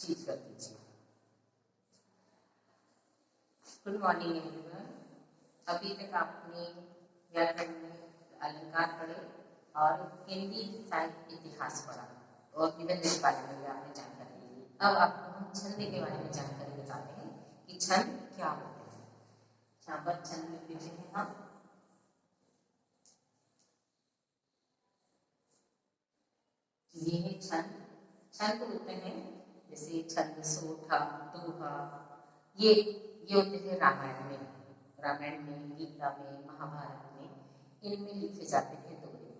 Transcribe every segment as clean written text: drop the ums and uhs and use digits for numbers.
चीज कर दीजिए। Good morning everyone. अभी तक आपने व्याकरण में अलंकार पढ़े और हिंदी साहित्य इतिहास पढ़ा और निबंध के बारे में भी आपने जानकारी ली। अब आपको हम छंद के बारे में जानकारी बताते हैं कि छंद क्या होते हैं। यहाँ पर छंद लिख लीजिए हैं हम। ये है छंद। छंद होते हैं जैसे छंद, सोठा, दोहा, ये होते हैं रामायण में, गीता में, महाभारत में, इनमें लिखे जाते हैं दोहे।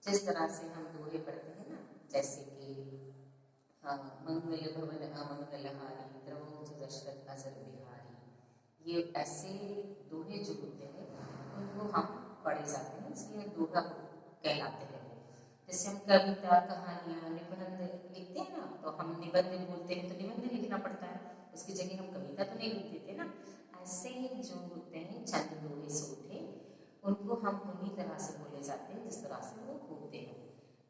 जिस तरह से हम दोहे पढ़ते हैं ना, जैसे कि मंगल भवन अमंगलहारी द्रवो दशरथ अजर बिहारी, ये ऐसे दोहे जो होते हैं उनको हम पढ़े जाते हैं, इसलिए दोहा कहलाते हैं। जैसे हम कविता, कहानियाँ, निबंध लिखते हैं ना, तो हम निबंध बोलते हैं तो निबंध लिखना पड़ता है, उसकी जगह हम कविता तो नहीं लिख देते ना। ऐसे जो होते हैं छंद, दोहे, सोठे, उनको हम उन्हीं तरह से बोले जाते हैं जिस तरह से वो होते हैं।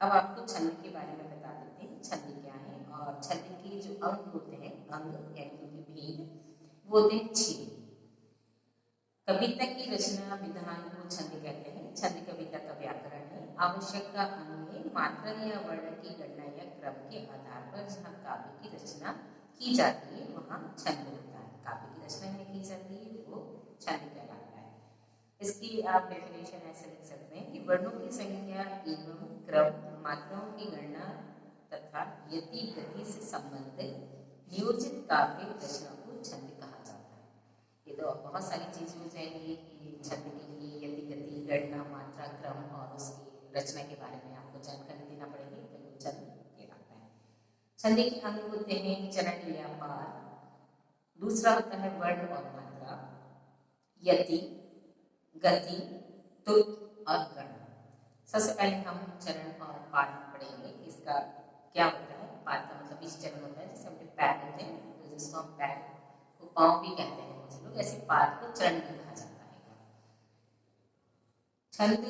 अब आपको छंद के बारे में बता देते हैं छंद क्या है। और छंद के जो अंग होते हैं, अंग यानी कि भेद, वो होते हैं 6। कविता की रचना विधान को छंद कहते हैं। छंद कविता का व्याकरण है, आवश्यक का अंग है, मात्रा या वर्ण की गणना या क्रम के आधार पर जहाँ काव्य की रचना की जाती है वहाँ छंद होता है। काव्य की रचना में की जाती है वो छंद कहलाता है। इसकी आप डेफिनेशन ऐसे लिख सकते हैं कि वर्णों की संख्या एवं क्रम, मात्राओं की गणना तथा यति गति से संबंधित नियोजित काव्य रचना को छंद कहा जाता है। ये तो बहुत सारी चीजें हो जाएंगी कि छंद के लिए यति गति, गणना, मात्रा, क्रम और उसकी रचना के बारे में आपको जानकारी देना पड़ेगी, तो छंद कहलाता है। छंद के अंग होते हैं चरण या पार, दूसरा होता है वर्ण और मात्रा, यति, गति, तुक और गण। सबसे पहले हम चरण और पाद पढ़ेंगे। इसका क्या होता है? पाद का मतलब इस चरण होता है जैसे अपने पैर होते हैं, तो जिसको हम पैर को पाँव भी कहते हैं कुछ लोग, ऐसे पाद को चरण भी कहा जाता है। छंद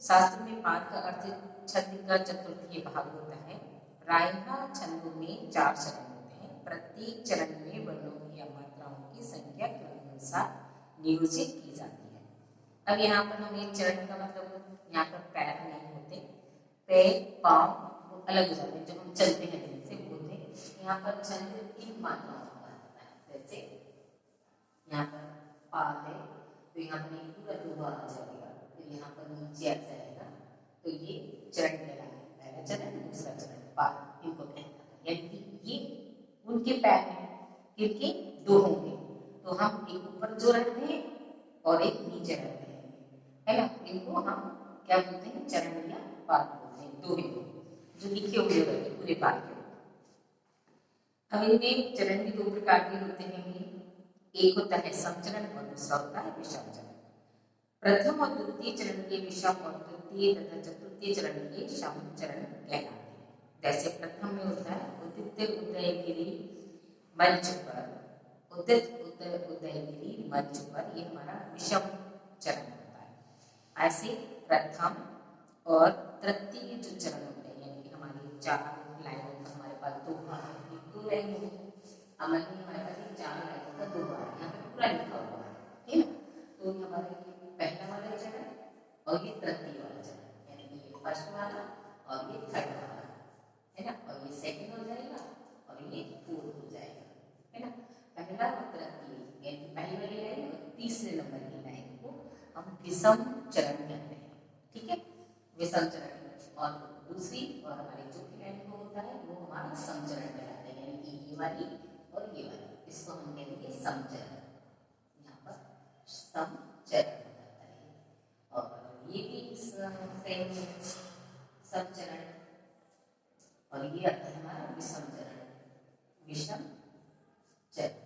शास्त्र में पाद का अर्थ छंद का चतुर्थीय भाग होता है। प्रायः छंदों में 4 चरण होते हैं। प्रत्येक चरण में वर्णों या मात्राओं की संख्या क्रमानुसार नियोजित की जाती है। अब यहाँ पर हम एक चरण का मतलब, यहाँ पर पैर नहीं होते, पैर पाँव अलग हो जाते हैं, जो हम चलते हैं जैसे बोलते हैं। यहाँ पर छंद 3 मात्राओं का होता है। जैसे यहाँ पर पाद है तो यहाँ पर एक पूरा दोहा आ जाएगा, फिर यहाँ पर नीचे आ जाएगा, तो ये चरण कहलाएगा। पहला चरण, दूसरा चरण, पाद, इनको कहते हैं। यानी कि ये उनके पैर हैं, क्योंकि 2 होंगे, तो हम एक ऊपर जो रहते हैं और एक नीचे रहते हैं, है ना। इनको हम क्या बोलते हैं? चरण या पाद बोलते हैं, दोहे जो लिखे हुए रहते हैं पूरे पाद के। अब इनमें चरण भी 2 प्रकार के होते हैं। एक होता है समचरण और दूसरा होता है विषम चरण। प्रथम और द्वितीय चरण के विषम और तृतीय तथा चतुर्थीय चरण के सम चरण कहलाते हैं। जैसे प्रथम में होता है उदित उदयगिरी मंच पर, उदित उदयगिरी मंच पर, ये हमारा विषम चरण होता है। ऐसे प्रथम और तृतीय जो चरण होते हैं, यानी कि हमारी 4 लाइनों का हमारे पास 2 लाइन होगी। हमारे पास 4 लाइनों का 2 बार यहाँ पे पूरा लिखा हुआ है ना। तो हमारे पहला वाला चरण और ये तृतीय वाला चरण, यानी कि ये फर्स्ट वाला और ये थर्ड वाला, है ना। और ये सेकंड हो जाएगा और ये फोर्थ हो जाएगा, है ना। पहला और तृतीय यानी पहली वाली लाइन और तीसरे नंबर की लाइन को हम विषम चरण कहते हैं, ठीक है, विषम चरण। और दूसरी और हमारी चौथी लाइन को होता है वो हमारा समचरण कहलाता है, यानी कि ये वाली और ये वाली, इसको हम कहेंगे समचरण। यहाँ पर समचरण होता है और ये भी समचरण, और ये आता है हमारा विषम चरण, विषम चरण।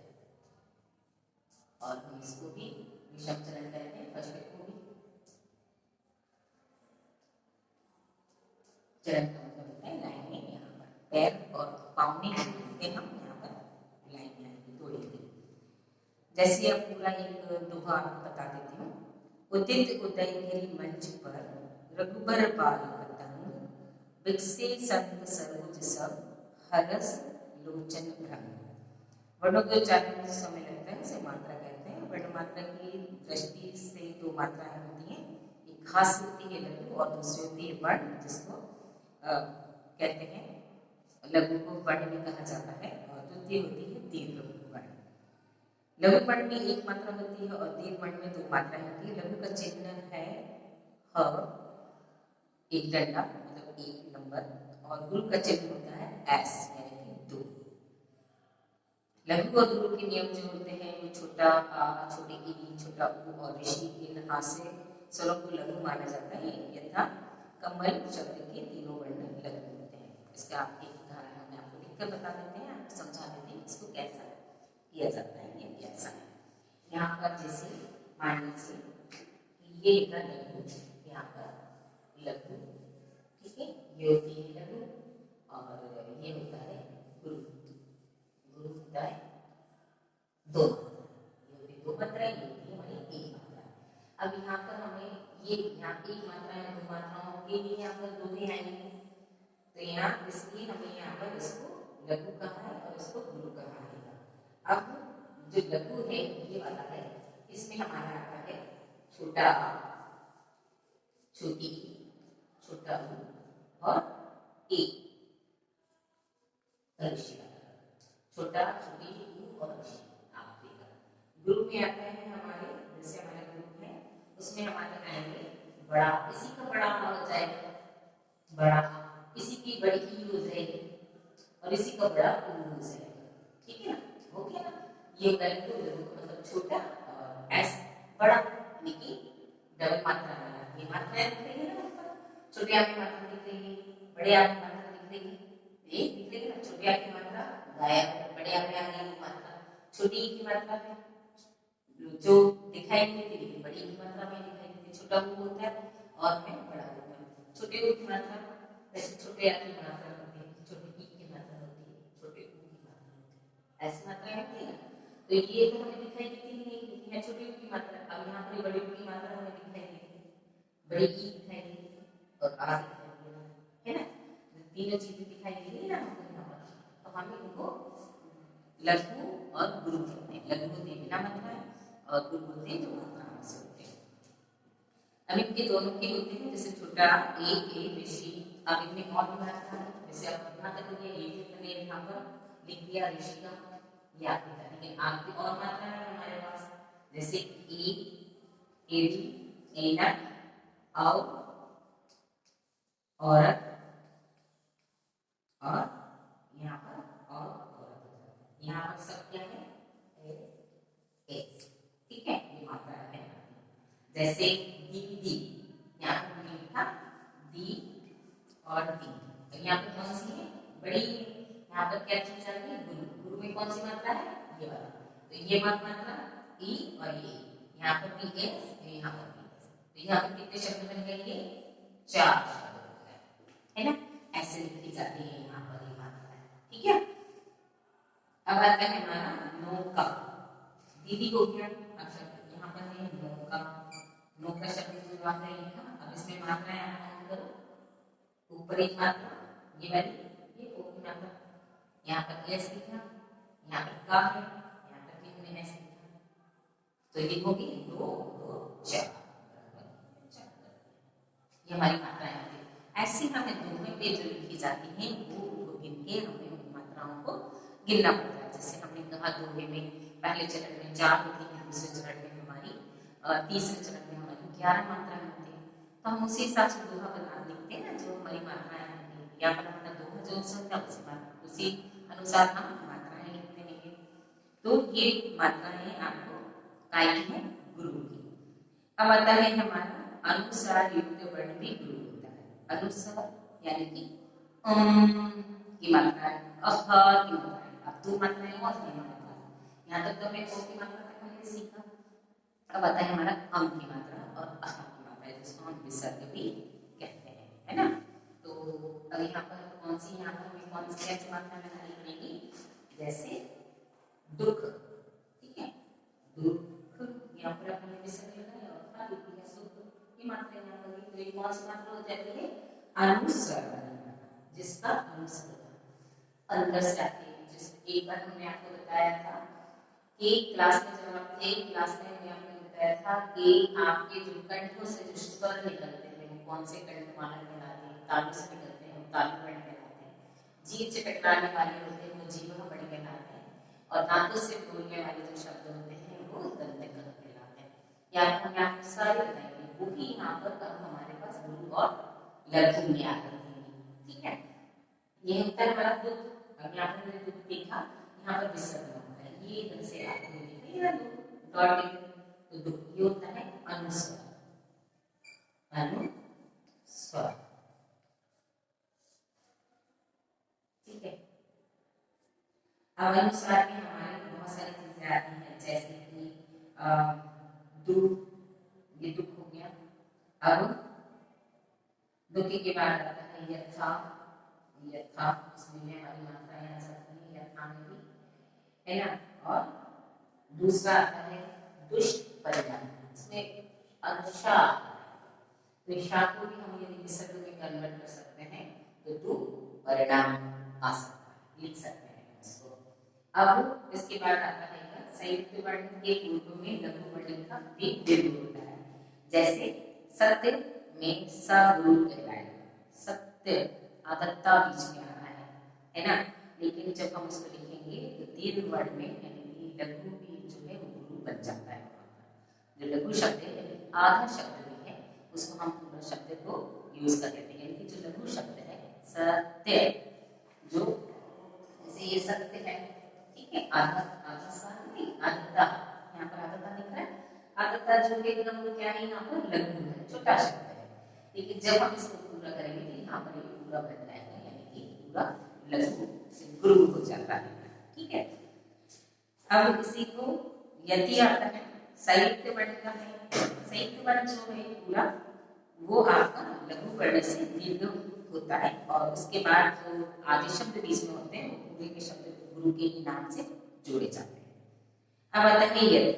और हम इसको भी विषम चरण कहते हैं, फर्स्ट को भी। चरण का मतलब होता है लाइनें, यहाँ पर पैर और पाँव नहीं लिखते हम, यहाँ पर लाइन आएगी 2 लिखी। जैसे अब पूरा एक दोहा बता देती हूँ। उदित उदयगिरी मंच पर रघुबर बाल पतंग, बिकसे संत सरोज सब, हरस लोचन भ्रंग। वर्णों के उच्चारण में समय लगता है, इसे मात्रा कहते हैं। वर्ण मात्रा की दृष्टि से दो मात्राएं होती हैं, एक खास होती है लघु और दूसरी होती है वर्ण, जिसको कहते हैं लघु को वर्ण भी कहा जाता है, और द्वितीय होती है दीर्घ वर्ण। लघु वर्ण में एक मात्रा होती है और दीर्घ वर्ण में दो मात्राएं होती है। लघु का चिन्ह है ह, एक डंडा मतलब एक नंबर, और गुरु का चिन्ह होता है एस यानी कि दो। लघु और गुरु के नियम जो होते हैं वो छोटा आ, छोटे ई, छोटा ऊ और ऋषि, इन हाथ से स्वरों को लघु माना जाता है, यथा कमल शब्द के तीनों वर्ण लघु होते हैं। इसका आप एक उदाहरण हम आपको लिखकर बता देते हैं, आपको समझा देते हैं इसको कैसा किया जाता है, ये कैसा है। यहाँ पर जैसे मान लीजिए ये इधर लघु, यहाँ पर लघु, ठीक है, ये होती है लघु और ये होता है गुरु। गुरु होता है दो, ये होती है दो मात्राएं, ये होती है हमारी एक मात्रा। अब यहाँ पर हमें ये यहाँ एक मात्रा है, दो मात्राओं के लिए यहाँ पर दो भी आएंगे, तो यहाँ इसलिए हमें यहाँ पर इसको लघु कहा है और इसको गुरु कहा है। अब जो लघु है ये वाला है, इसमें हमारा आता है छोटा आ, छोटी छोटा ऊ और एक छोटा छोटी ऊ और आप देखा। गुरु में आता है हमारे, जैसे हमारे गुरु है उसमें हमारे आएंगे बड़ा, इसी का बड़ा हो जाएगा बड़ा, इसी की बड़ी ई हो जाएगी और इसी का बड़ा ऊ हो जाएगा, ठीक है ना, हो गया ना। ये लघु मतलब छोटा और एस बड़ा, यानी कि डबल मात्रा वाला। ये मात्राएं दिख रही है ना ऊपर, छोटे आप की मात्रा दिख रही है, बड़े आप की मात्रा दिख रही है, ये दिख रही है ना, छोटे आप की मात्रा गायब, बड़े आप में आ गई मात्रा, छोटी की मात्रा है जो दिखाई नहीं देती लेकिन बड़ी की मात्रा में दिखाई देती, छोटा ऊ होता है और में बड़ा होता है। छोटे ऊ की मात्रा वैसे छोटे आ की मात्रा होती है, छोटे ई की मात्रा होती है, छोटे ऊ की मात्रा होती है, ऐसी मात्रा होती है ना। तो ये तो हमें दिखाई देती नहीं, लेकिन है छोटे ऊ की मात्रा। अब यहाँ पर बड़े ऊ की मात्रा हमें दिखाई देती है, बड़ी ई दिखाई देती है और आ दिखाई दे रहा है ना, तीनों चीजें दिखाई दे रही है ना हमको यहाँ पर। तो हम इनको लघु और गुरु कहते हैं। लघु होते हैं बिना मात्रा और गुरु होते हैं जो मात्रा से होते हैं। अब इनके दोनों के होते हैं, जैसे छोटा ए ऋषि। अब इनमें और भी मात्रा है, जैसे आप यहाँ तक ये मैंने यहाँ पर लिख दिया ऋषि का, ये आपके था, लेकिन आपकी और मात्रा है हमारे पास, जैसे एडी, एना, आओ, औरत और यहाँ पर और औरत। यहाँ पर सब क्या है एस, ठीक है, ये मात्रा है। जैसे दी, यहाँ पर हमने लिखा दी और दी, तो यहाँ पर कौन सी है बड़ी है, यहाँ पर क्या चीज आ रही है गुरु। गुरु में कौन सी मात्रा है ये वाला, तो ये मात्रा ई और ये, यहाँ पर भी एस, यहाँ पर भी एस, तो यहाँ पर कितने शब्द बन गए, ये चार शब्द हो गए, है ना। ऐसे लिखी जाती है यहाँ पर ये मात्रा, ठीक है। अब आता है हमारा नौका। दीदी को क्या अक्षर यहाँ पर है नौका, नौका शब्द जो आता है लिखा। अब इसमें मात्राएं आप करो, ऊपर एक मात्रा ये वाली, ये ओ की मात्रा, यहाँ पर एस लिखा, यहाँ पर का है, यहाँ पर भी हमने एस लिखा, तो ये होगी दो दो चार, ये हमारी मात्राएं होती है। ऐसे हमें दोहे पे जो लिखी जाती है वो गिन के हमें उन मात्राओं को गिनना पड़ता है। जैसे हमने कहा दोहे में पहले चरण में 4 होती है, दूसरे चरण में हमारी तीसरे चरण में हमारी 11 मात्राएं होती है, तो हम उसी हिसाब से दोहा बना लिखते हैं ना, जो हमारी मात्राएं होती है या फिर हमारा दोहा जो समझा उसी अनुसार हम मात्राएं लिखते हैं। तो ये मात्राएं आपको काय की है गुरु की। अब आता है हमारा अनुसार युक्त वर्ण भी गुरु होता है। अनुसार यानी कि की मात्रा है, अह की मात्रा है। अब दो मात्राएं और हैं हमारे पास, यहाँ तक तो हमें ओ की मात्रा तक हमने सीखा। अब आता है हमारा अम की मात्रा और अह की मात्रा, जिसको हम विसर्ग भी कहते हैं, है ना। तो अब यहाँ पर कौन सी, यहाँ पर हमें कौन सी ऐसी मात्रा लगानी पड़ेगी, जैसे दुख, ठीक है, दुख, यहाँ पर अपने विसर्ग लगाया और खा लिखी है सुख, ये मात्रा यहाँ पर। तो ये कौन सी मात्रा हो जाती है अनुस्वर, जिसका अनुस्वर अंदर से आती है, जिस एक बार हमने आपको बताया था कि क्लास में जब आप थे, क्लास में हमने आपको बताया था कि आपके जो कंठों से जो स्वर निकलते हैं वो कौन से कंठ मानव कहलाते हैं, तालु से निकलते हैं वो तालु कंठ कहलाते हैं, जीभ से टकराने वाले होते हैं वो जीवा बड़ी कहलाते हैं, और दांतों से बोलने वाले जो शब्द होते हैं वो दंत कहलाते हैं। यहाँ पर मैं आपको सारे बताएंगे, वो भी यहाँ पर अब हमारे पास गुरु और लघु में आ गए हैं। ठीक है, ये होता है हमारा दुख। अब यहाँ पर मैंने दुख देखा, यहाँ पर विसर्ग होता है, ये इधर से आते हुए दिखेगा डॉट, तो दुख ये होता है अनुस्वर। अनुस्वर, ठीक है। अब अनुस्वार में हमारे बहुत सारी चीजें आती हैं, जैसे कि दु, ये दुख हो गया। अब दुख के बाद आता है यथा, यथा इसमें भी हमारी मात्रा यहाँ सकती है, यथा में भी है ना। और दूसरा आता है दुष्परिणाम, इसमें अंशा, तो शा को भी हम यदि विसर्ग में कन्वर्ट कर सकते हैं तो दुष्परिणाम आ सकता है, लिख सकते हैं इसको। अब इसके बाद आता है संयुक्त वर्ण के पूर्व में लघु वर्ण का भी दीर्घ होता है, जैसे सत्य में स गुरु कहलाएगा, सत्य आदत्ता बीच में आ रहा है ना। लेकिन जब हम उसको लिखेंगे तो दीर्घ वर्ण में यानी लघु भी जो है वो गुरु बन जाता है। जो लघु शब्द है आधा शब्द भी है, उसको हम पूरा शब्द को यूज कर लेते हैं। जो लघु शब्द है सत्य, जो जैसे ये सत्य है, ठीक है, आधा आधा सा नहीं, आदता, यहाँ पर आदता लिख रहा है, आदता जो है एकदम वो क्या है, यहाँ पर लघु है, छोटा शब्द है। लेकिन जब हम इसको पूरा करेंगे तो यहाँ पर ये पूरा बन जाएगा, यानी कि पूरा लघु से गुरु हो जाता है। ठीक है, अब इसी को यदि आता है संयुक्त वर्ण का है, संयुक्त वर्ण जो है पूरा वो आपका लघु वर्ण से दीर्घ होता है, और उसके बाद जो आदि शब्द बीच में होते हैं वो पूरे के शब्द गुरु के ही नाम से जोड़े जाते हैं। अब आता है यदि,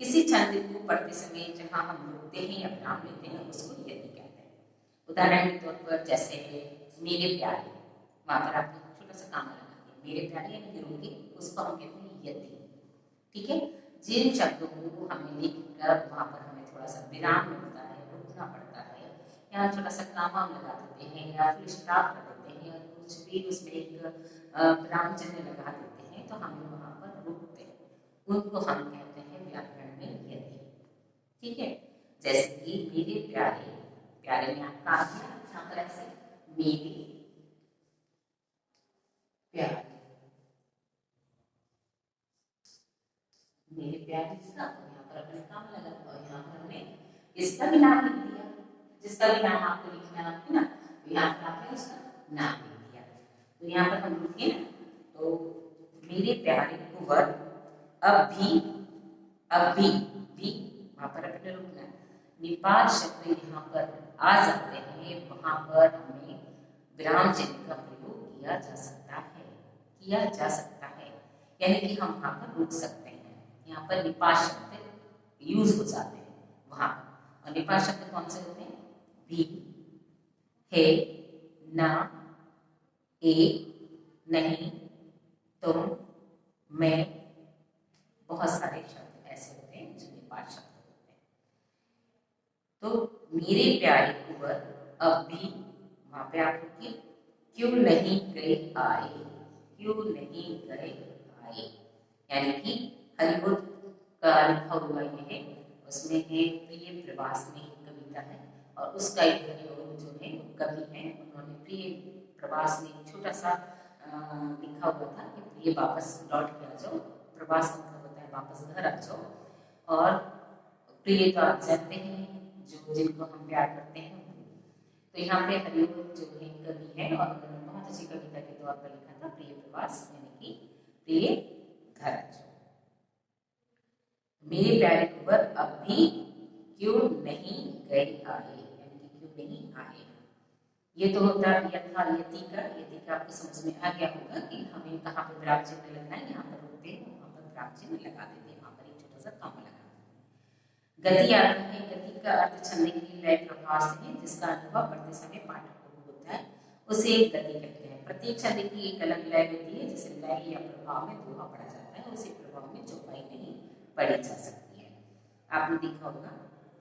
किसी छंद को पढ़ते समय जहां हम रुकते हैं या विराम लेते हैं उसको यदि कहते हैं। उदाहरण के तौर पर जैसे है मेरे प्यारे, वहां पर आप छोटा सा काम लगाएंगे, मेरे प्यारे यानी रुके, उसको हम कहते हैं यदि। ठीक है, जिन शब्दों को हमें लिखकर वहां पर हमें थोड़ा सा विराम मिलता है, रुकना पड़ता है, या छोटा सा काम लगा देते हैं या फिर स्टॉप कर देते हैं या कुछ भी उसमें एक विराम चिन्ह लगा देते हैं, तो हम वहां पर रुकते हैं, उनको हम कहते हैं व्याकरण में यदि। ठीक है, जैसे कि मेरे प्यारे, प्यारे में आपका आ गया यहाँ पर ऐसे मेरे प्यारे, मेरे प्यारे इसका, यहाँ पर अपने काम लगा, और यहाँ पर हमने इसका भी नाम लिख दिया, जिसका भी नाम आपको लिखना है ना, तो यहाँ पर आपने उसका नाम लिख दिया। तो यहाँ पर हम लिखे ना, तो मेरे प्यारे कुंवर अभी, अभी भी वहां पर अपने रुकना, निपात शब्द यहाँ पर आ जाते हैं, वहां पर हमें विराम चिन्ह का प्रयोग किया जा सकता है, किया जा सकता है, यानी कि हम वहां पर रुक सकते हैं। यहाँ पर निपात शब्द यूज हो जाते हैं वहां पर, और निपात शब्द कौन से होते हैं, भी, है, ना, एक, नहीं, तुम, मैं, बहुत सारे शब्द ऐसे होते हैं जो निपात शब्द होते हैं। तो मेरे प्यारे कुंवर अब भी, वहां पे आप रुकिए, क्यों नहीं गए आए, क्यों नहीं गए आए, यानी कि हरिबोध का लिखा हुआ ये है, उसमें है प्रिय प्रवास में एक कविता है, और उसका एक हरिबोध जो है कवि है, उन्होंने प्रिय प्रवास में एक छोटा सा लिखा हुआ था कि प्रिय वापस लौट के आ जाओ, प्रवास मतलब होता है वापस घर आ जाओ, और प्रिय तो आप जानते हैं जो जिनको हम प्यार करते हैं। तो यहाँ पे हरिबोध जो है कवि है, और उन्होंने बहुत अच्छी कविता के तौर पर लिखा था प्रिय प्रवास, यानी कि प्रिय घर आ जाओ, मेरे प्यारे कुंवर अब भी क्यों नहीं गए आए, यानी कि क्यों नहीं आए। ये तो होता है यथा यति का, यति का आपको समझ में आ गया होगा कि हमें कहाँ पर विराम चिन्ह लगना है, यहाँ पर रुकते हैं, वहां पर विराम चिन्ह लगा देते हैं, वहां पर एक छोटा सा काम लगा देते हैं। गति आता है, गति का अर्थ छंद की लय प्रभाव से है, जिसका अनुभव पढ़ते समय पाठक को होता है, उसे गति कहते हैं। प्रत्येक छंद की एक अलग लय होती है, जिसे लय या प्रभाव में दोहा पढ़ा जाता है, उसी प्रभाव में चौपाई नहीं पढ़ी जा सकती है। आपने देखा होगा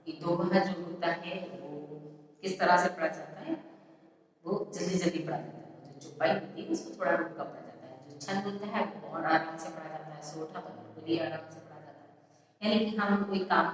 कि दोहा जो होता है वो किस तरह से पढ़ा जाता है, वो जल्दी जल्दी पढ़ा जाता है। जो चौपाई होती है उसको थोड़ा रुक कर पढ़ा जाता है। जो छंद होता है वो और आराम से पढ़ा जाता है, सोठा तो बिल्कुल ही आराम से पढ़ा जाता है। यानी कि हम कोई काम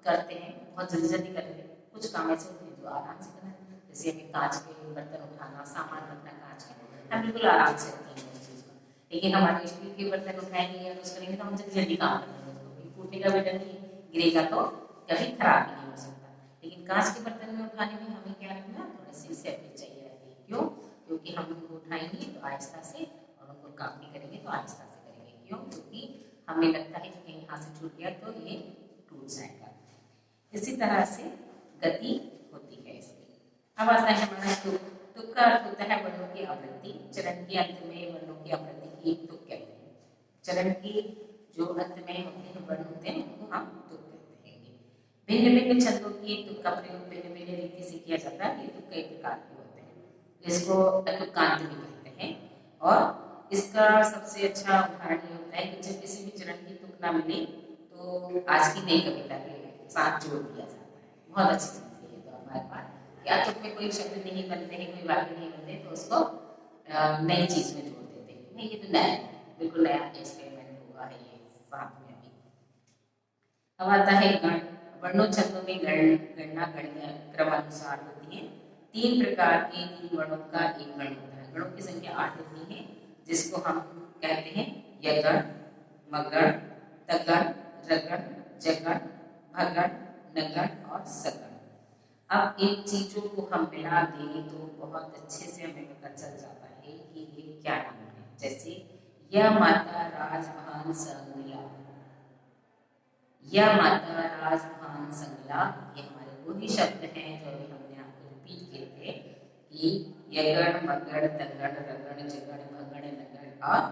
करते हैं, बहुत जल्दी जल्दी करेंगे, कुछ काम ऐसे होते हैं जो आराम से करना है, जैसे हमें कांच के बर्तन उठाना, सामान रखना कांच के, हम बिल्कुल आराम से रखेंगे उस चीज़ को। लेकिन हमारे स्टील के बर्तन उठाएंगे या कुछ करेंगे तो हम जल्दी जल्दी काम करेंगे, उसको टूटने का भी डर नहीं, गिरेगा तो कभी खराब भी नहीं हो सकता। लेकिन कांच के बर्तन में उठाने में हमें क्या रखना, थोड़ी सी सेफ्टी चाहिए रहती है। क्यों? क्योंकि हम उनको उठाएंगे तो आहिस्ता से, और उनको काम भी करेंगे तो आहिस्ता से करेंगे। क्यों? क्योंकि हमें लगता है कि कहीं यहाँ से छूट गया तो ये टूट जाएगा। इसी तरह से गति होती है इसकी। अब आता है हमारा तुक। तुक का अर्थ होता है वर्णों की आवृत्ति। चरण के अंत में वर्णों की आवृत्ति की तुक कहते हैं। चरण की जो अंत में होते हैं वर्ण होते हैं उनको हम तुक कहते हैं। भिन्न भिन्न छंदों की तुक का प्रयोग भिन्न भिन्न रीति से किया जाता है। ये तुक कई प्रकार के होते हैं, इसको तुकांत भी कहते हैं। और इसका सबसे अच्छा उदाहरण ये होता है कि जब किसी भी चरण की तुक ना मिले तो आज की नई कविता के साथ जोड़ दिया जाता है। बहुत अच्छी चीज़ है ये तो हमारे पास, या तुक में कोई शब्द नहीं बनते हैं, कोई वाक्य नहीं बनते तो उसको नई चीज में जोड़ देते हैं। ये तो नया है, बिल्कुल नया एक्सपेरिमेंट हुआ है ये साथ में अभी। अब आता है गण। वर्णों छंदों में गणना क्रमानुसार होती है। 3 प्रकार के 3 वर्णों का एक गण होता है। गणों की संख्या 8 होती है, जिसको हम कहते हैं यगण, मगण, तगण, रगण, जगण, भगण, नगण और सगण। अब इन चीजों को हम मिला दें तो बहुत अच्छे से हमें पता चल जाता है कि ये क्या नाम है। जैसे यह माता राजभान संगला, यह माता राजभान संगला, ये हमारे वही शब्द हैं जो अभी हमने आपको रिपीट किए थे कि यगण, मगण, तगण, रगण, जगण, भगण, नगण और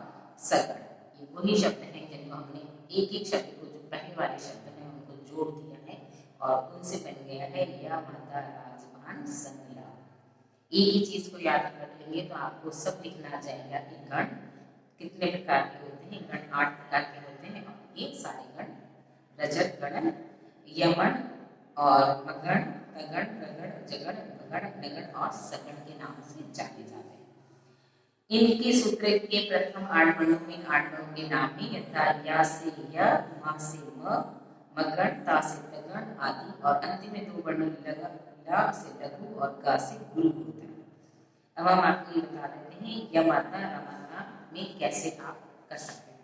सगण। ये वही शब्द हैं जिनको हमने एक एक शब्द को, जो पहले वाले शब्द हैं उनको जोड़ दिया है और उनसे बन गया है यह माता राजभान संगला। एक ही चीज को याद रख लेंगे तो आपको सब लिखना आ जाएगा कि गण कितने प्रकार के होते हैं। गण 8 प्रकार के होते हैं और ये सारे गण रजत गण, यमन और मगण, तगण, रगण, जगण, भगण, नगण और सगण के नाम से जाने जाते हैं। इनके सूत्र के प्रथम 8 वर्णों में 8 वर्णों के नाम है यथा या से य, मा से म, मगण, ता से तगण आदि, और अंतिम में 2 वर्णों ला से लघु और गा से गुरु होता है। अब हम आपको ये बता देते हैं या माता रमाता में कैसे आप कर सकते हैं।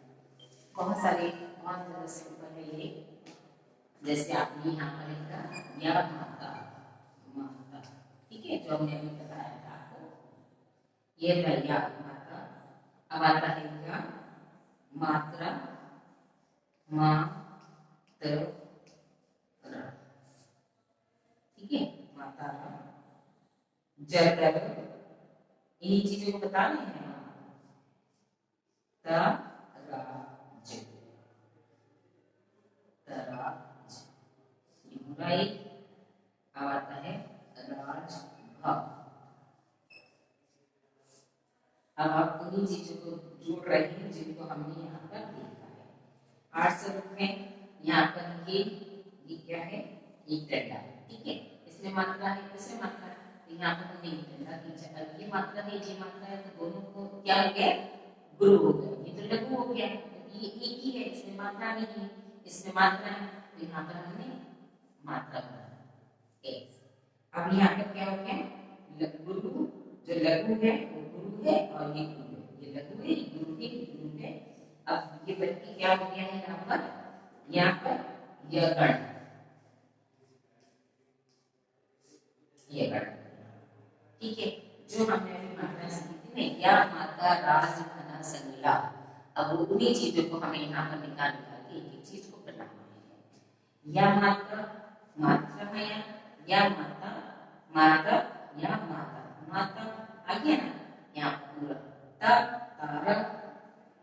बहुत ज्यादा सिंपल है ये। जैसे आपने यहाँ पर लिखा या माता, माता, ठीक है, जो हमने अभी बताया था आपको, ये था या माता। अब आता है क्या, मात्रा, मात्र, ठीक है, माता, जतर, इन्हीं चीजों को बता रहे हैं। तराज, तराज, राइट। अब आता है राज भाव। अब आप उन्हीं चीजों को जोड़ रहे हैं जिनको हमने यहाँ पर देखा है। 8 स्वरूप में यहाँ पर ये क्या है, एक डंडा, ठीक है, इसमें मात्रा है, इसमें मात्रा है, तो यहाँ पर हमने एक डंडा खींचा। अब ये मात्रा है, ये मात्रा है, तो दोनों को क्या हो गया, गुरु हो गया। ये तो लघु हो गया, ये एक ही है, इसमें मात्रा नहीं है, इसमें मात्रा है, तो यहाँ पर हमने मात्रा बनाया। अब यहाँ पर क्या हो गया, गुरु, जो लघु है वो गुरु है और ये गुरु है, ये लघु है, ये गुरु है, ये गुरु है। अब ये बल्कि क्या हो गया है यहाँ पर यह गण, ये गण, ठीक है, जो हमने अभी मात्रा सीखी थी ना, या माता राज घना संगला। अब उन्हीं चीजों को हमें यहाँ पर निकाल के एक एक चीज को बनाना है। या माता, मात्रा है, या माता, माता, या माता, माता आ गया ना यहाँ पूरा, तब तारा।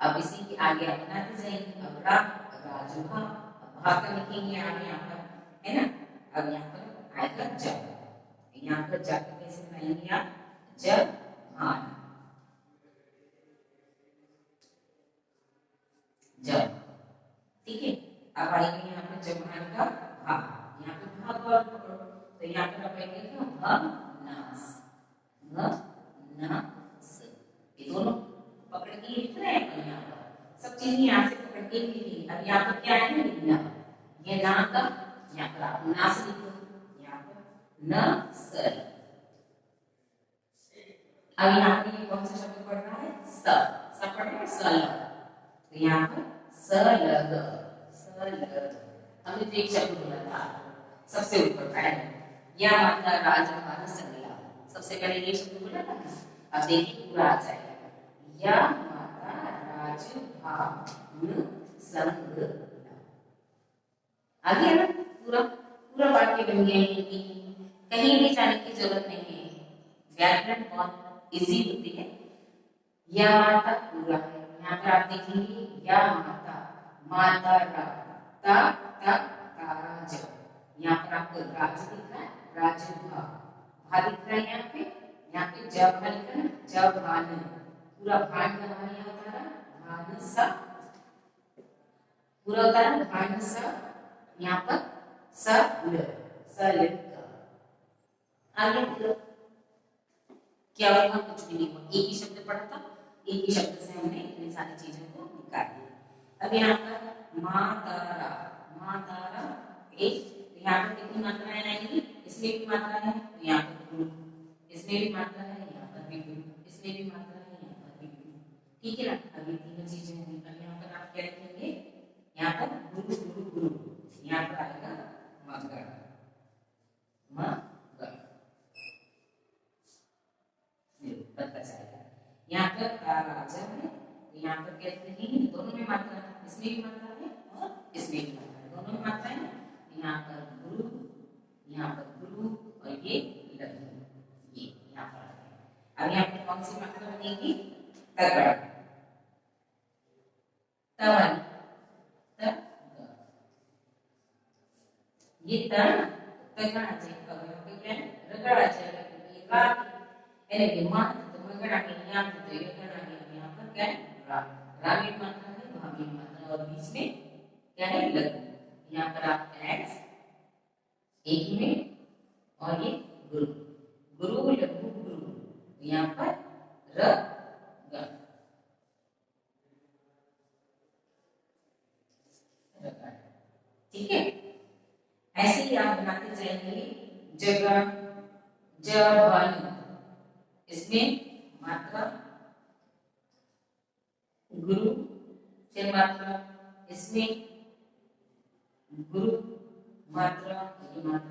अब इसी के आगे अपना जाएंगे, अब राजुहा, भा का लिखेंगे आगे यहाँ पर, है ना। अब यहाँ पर आएगा जब, यहाँ पर जाकर कैसे बनाएंगे आप, जब हाँ, जब, ठीक है। अब आएंगे यहाँ पे जबान का भा, यहाँ पे भा को अर्थ पकड़ो, तो यहाँ पर आप आएंगे क्या नास, नास, ये दोनों पकड़ के लिख रहे हैं यहाँ पर, सब चीजें यहाँ से पकड़ के लिखी। अब यहाँ पर क्या है ना, ये ना का यहाँ पर आप नास लिखो, यहाँ पर न सर। अब यहाँ पर ये कौन सा शब्द पढ़ रहा है, स पढ़ रहा है, सल, तो यहाँ पर सलग, सलग। हमने तो एक शब्द बोला था सबसे ऊपर पहले, या माता राजभान संगला, सबसे पहले ये शब्द बोला था ना। अब देखिए पूरा आ जाएगा, या माता राजभान संगला, आ गया ना पूरा, पूरा वाक्य बन गया है कि कहीं भी जाने की जरूरत नहीं है, व्याकरण बहुत इजी होती है। या माता पूरा है, यहाँ पर आप देखेंगे या माता, माता रा, ता ता ताराज, यहाँ पर आपको राज दिख रहा है, राज भा, भा दिख रहा है यहाँ पे जब भा लिखा है, जब भान, पूरा भान का भान यहाँ होता है, भान सा पूरा होता है, भान सा, यहाँ पर सल, सल आगे पूरा क्या हुआ, कुछ भी नहीं हुआ, एक ही शब्द पढ़ा था, एक ही शब्द से हमने इतनी सारी चीजों को निकाल दिया। अब यहाँ पर मातारा, मातारा एक, यहाँ पर कितनी मात्राएं आएंगी, इसमें भी मात्रा है, तो यहाँ पर गुरु, इसमें भी मात्रा है, यहाँ पर भी गुरु, इसमें भी मात्रा है, यहाँ पर भी गुरु, ठीक है ना। अब ये तीनों चीजें होंगी। अब यहाँ पर आप क्या लिखेंगे, यहाँ पर गुरु गुरु गुरु, यहाँ पर आएगा मगर, मगर यहाँ पर राजा है, यहाँ पर कहते हैं दोनों में मात्रा है, इसमें भी मात्रा है और इसमें भी मात्रा है, दोनों में मात्रा है। यहाँ पर गुरु, यहाँ पर गुरु और ये लघु, ये यहाँ पर। अब यहाँ पर कौन सी मात्रा बनेगी, तगड़, तवन, ये तगड़ आ जाएगा, यहाँ पे क्या है, रगड़ आ जाएगा, क्योंकि ये राग है, विमान तो मगर आगे यहाँ तो ये करना है, यहाँ पर क्या है रा, रा में मात्रा है, वहां भी मात्रा, और बीच में क्या है लघु, यहाँ पर आप एक्स एक ही में, और ये गुरु, गुरु लघु गुरु, यहाँ पर र ग, ठीक है। ऐसे ही आप बनाते जाएंगे जगह, जब, इसमें मात्रा गुरु, फिर मात्रा, इसमें गुरु मात्रा, ये मात्रा